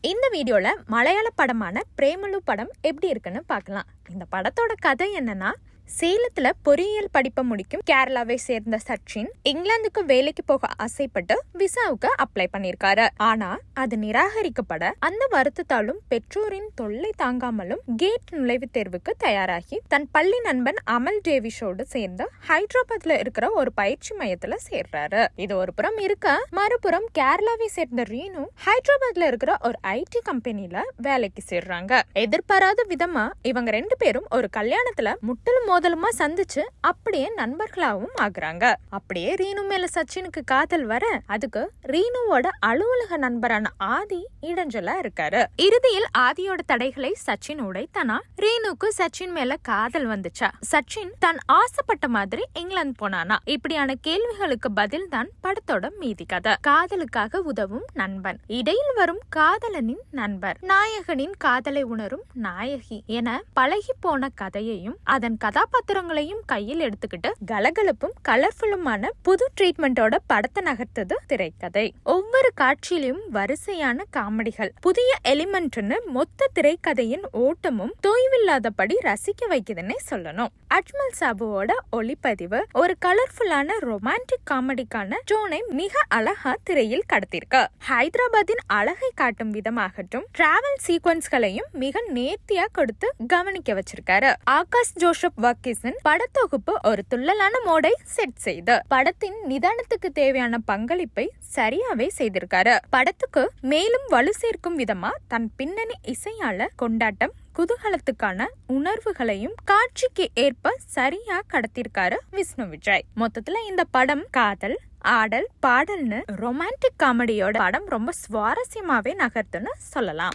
இந்த வீடியோல மலையாள படமான பிரேமலு படம் எப்படி இருக்குன்னு பார்க்கலாம். இந்த படத்தோட கதை என்னன்னா, சேலத்துல பொறியியல் படிப்பை முடிக்கும் கேரளாவை சேர்ந்த சச்சின் இங்கிலாந்துக்கு வேலைக்கு போக ஆசைப்பட்டு விசாவுக்கு அப்ளை பண்ணிருக்காரு. ஆனா அது நிராகரிக்கப்பட அந்த வருத்தத்தாலும் பெற்றோரின் தொல்லை தாங்காமலும் கேட் நுழைவுத் தேர்வுக்கு தயாராகி தன் பள்ளி நண்பன் அமல் டேவிஷோடு சேர்ந்து ஹைதராபாத்ல இருக்கிற ஒரு பயிற்சி மையத்துல சேர்றாரு. இது ஒரு புறம் இருக்க, மறுபுறம் கேரளாவை சேர்ந்த ரீனு ஹைதராபாத்ல இருக்கிற ஒரு ஐடி கம்பெனில வேலைக்கு சேர்றாங்க. எதிர்பாராத விதமா இவங்க ரெண்டு பேரும் ஒரு கல்யாணத்துல முட்டலும் மோதலுமா சந்திச்சு அப்படியே நண்பர்களாவும் ஆகுறாங்க. அப்படியே ரீனு மேல சச்சினுக்கு காதல் வர, அதுக்கு ரீனுவோட அலுவலக நண்பரான ஆதி இடைஞ்சலா இருக்காரு. இறுதியில் ஆதியோட தடைகளை சச்சின் உடைத்தானா, ரீனுக்கு சச்சின் மேல காதல் வந்துச்சா, சச்சின் தான் ஆசைப்பட்ட மாதிரி இங்கிலாந்து போனானா, இப்படியான கேள்விகளுக்கு பதில் தான் படத்தோட மீதி கதை. காதலுக்காக உதவும் நண்பன், இடையில் வரும் காதலனின் நண்பர், நாயகனின் காதலை உணரும் நாயகி என பழகி போன கதையையும் அதன் கதாபாத்திரங்களையும் கையில் எடுத்துக்கிட்டு கலகலப்பும் கலர்ஃபுல்லுமான புது ட்ரீட்மெண்டோட படத்தை நகர்த்தது திரைக்கதை. ஒவ்வொரு காட்சியிலும் வரிசையான காமெடிகள், புதிய எலிமெண்ட்னு மொத்த திரைக்கதையின் ஓட்டமும் தொய்வில்லாதபடி ரசிக்க வைக்குதுன்னே சொல்லணும். அஜ்மல் சாபுவோட ஒளிப்பதிவு ஒரு கலர்ஃபுல்லான ரொமான்டிக் காமெடிக்கான டோனை மிக அழகா திரையில் கடத்திருக்கு. ஹைதராபாத்தின் அழகை காட்டும் விதமாகட்டும், டிராவல் சீக்வன்ஸ்களையும் மிக நேர்த்தியா கொடுத்து கவனிக்க வச்சிருக்காரு. ஆகாஷ் ஜோசப் வக்கீசன் படத்தொகுப்பு ஒரு துள்ளலான மோடை செட் செய்து படத்தின் நிதானத்துக்கு தேவையான பங்களிப்பை சரியாவே செய்திருக்காரு. படத்துக்கு மேலும் வலு சேர்க்கும் விதமா தன் பின்னணி இசையால கொண்டாட்டம், குதூகலத்துக்கான உணர்வுகளையும் காட்சிக்கு ஏற்ப சரியா கடத்திருக்காரு விஷ்ணு விஜய். மொத்தத்துல இந்த படம் காதல், ஆடல், பாடல்னு ரொமான்டிக் காமெடியோட படம் ரொம்ப சுவாரஸ்யமாவே நகர்த்துன்னு சொல்லலாம்.